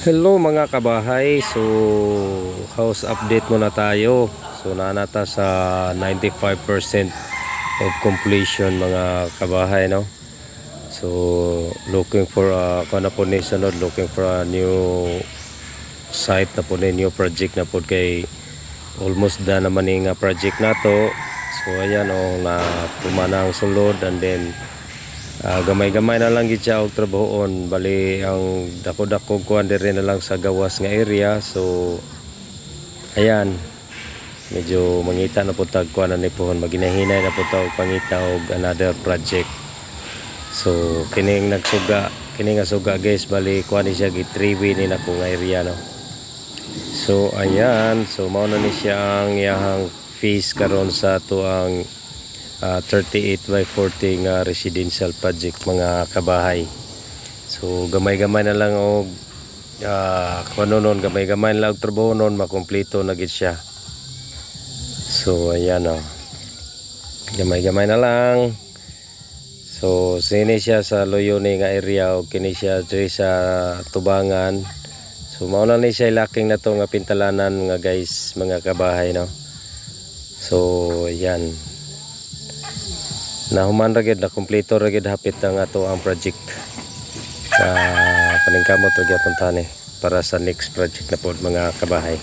Hello mga kabahay, so house update muna tayo. So nanata sa 95% of completion mga kabahay, no. So looking for kana po ni sunod, looking for a new site na po ni, new project na po kay almost done naman yung project na to. So ayan na pumanang sulod, and then gamay-gamay na lang gid siya og trabahoon. Bali ang dako-dako kuan diri na lang sa gawas nga area. So ayan, medyo mangita na po tag kuan ni pohon, maginahinay na po tag pangita og another project. So kining nagsuga, kining nga suga guys, bali kuan ni siya gid 3-way ni na kung area, no. So ayan, so mao na ni siya ang iyahang phase karon sa ato ang 38 by 40 nga residential project mga kabahay. So gamay-gamay na lang og kuno gamay-gamay na lang og trabaho nun, makumpleto na gid siya. So ayan gamay-gamay na lang. So sini siya sa Loyoni nga area, og kini siya diri sa Tubangan. So mao na ni siya laking na to nga pintalanan nga guys mga kabahay, no. So ayan, nahuman ra gid, na kumpleto ra gid hapit ang ato ang project. Paningkamot ra gyapon tani para sa next project na pod mga kabahay.